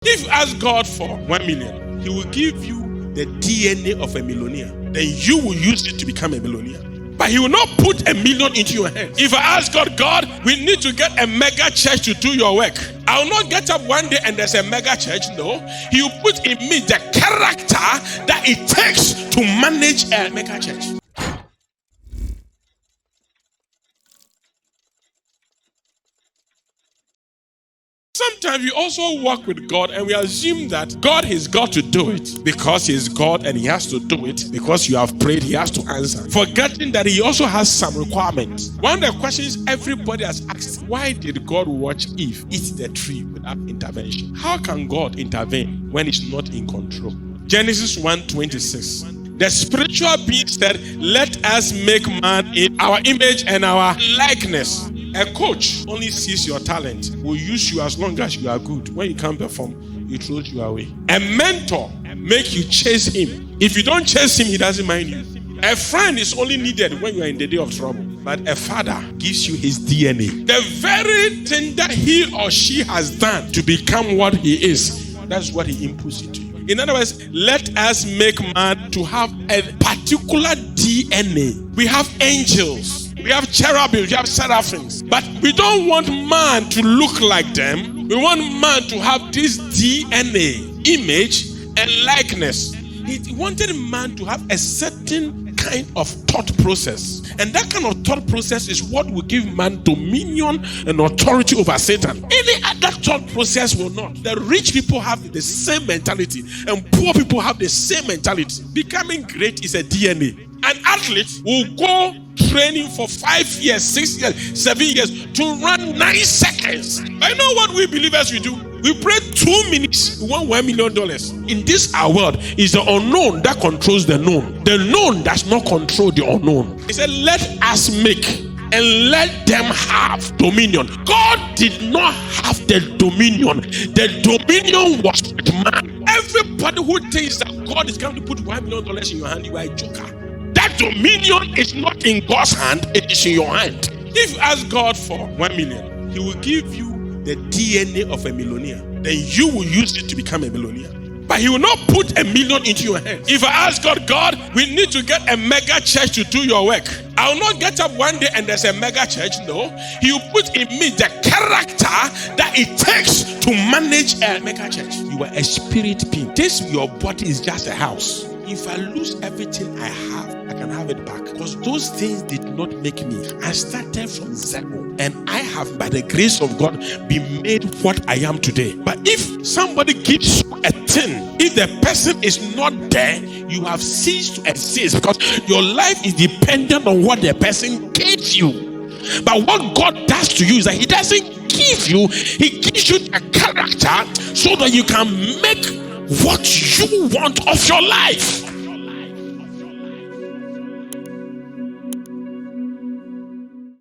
If you ask God for 1 million, He will give you the DNA of a millionaire. Then you will use it to become a millionaire. But He will not put $1 million into your hands. If I ask God, we need to get a mega church to do your work, I will not get up one day and there's a mega church. No. He will put in me the character that it takes to manage a mega church. Sometimes we also walk with God and we assume that God has got to do it because He is God and He has to do it because you have prayed, He has to answer. Forgetting that He also has some requirements. One of the questions everybody has asked, why did God watch Eve eat the tree without intervention? How can God intervene when He's not in control? Genesis 1:26. The spiritual being said, let us make man in our image and our likeness. A coach only sees your talent, will use you as long as you are good. When you can't perform, he throws you away. A mentor make you chase him. If you don't chase him, he doesn't mind you. A friend is only needed when you are in the day of trouble. But a father gives you his DNA. The very thing that he or she has done to become what he is, that's what he inputs into you. In other words, let us make man to have a particular DNA. We have angels. We have cherubims, we have seraphims. But we don't want man to look like them. We want man to have this DNA, image and likeness. He wanted man to have a certain kind of thought process. And that kind of thought process is what will give man dominion and authority over Satan. Any other thought process will not. The rich people have the same mentality and poor people have the same mentality. Becoming great is a DNA. An athlete will go training for 5 years, 6 years, 7 years to run 9 seconds. I know what we believers we do. We pray 2 minutes, we want $1 million. In this our world, is the unknown that controls the known. The known does not control the unknown. He said, let us make and let them have dominion. God did not have the dominion. The dominion was with man. Everybody who thinks that God is going to put $1 million in your hand, you are a joker. That dominion is not in God's hand, it is in your hand. If you ask God for 1 million, He will give you the DNA of a millionaire. Then you will use it to become a millionaire. But He will not put $1 million into your hands. If I ask God, we need to get a mega church to do your work, I will not get up one day and there's a mega church. No. He will put in me the character that it takes to manage a mega church. You are a spirit being. Your body is just a house. If I lose everything I have, I can have it back. Because those things did not make me. I started from zero. And I have, by the grace of God, been made what I am today. But if somebody gives you a thing, if the person is not there, you have ceased to exist. Because your life is dependent on what the person gives you. But what God does to you is that He doesn't give you, He gives you a character so that you can make what you want of your life.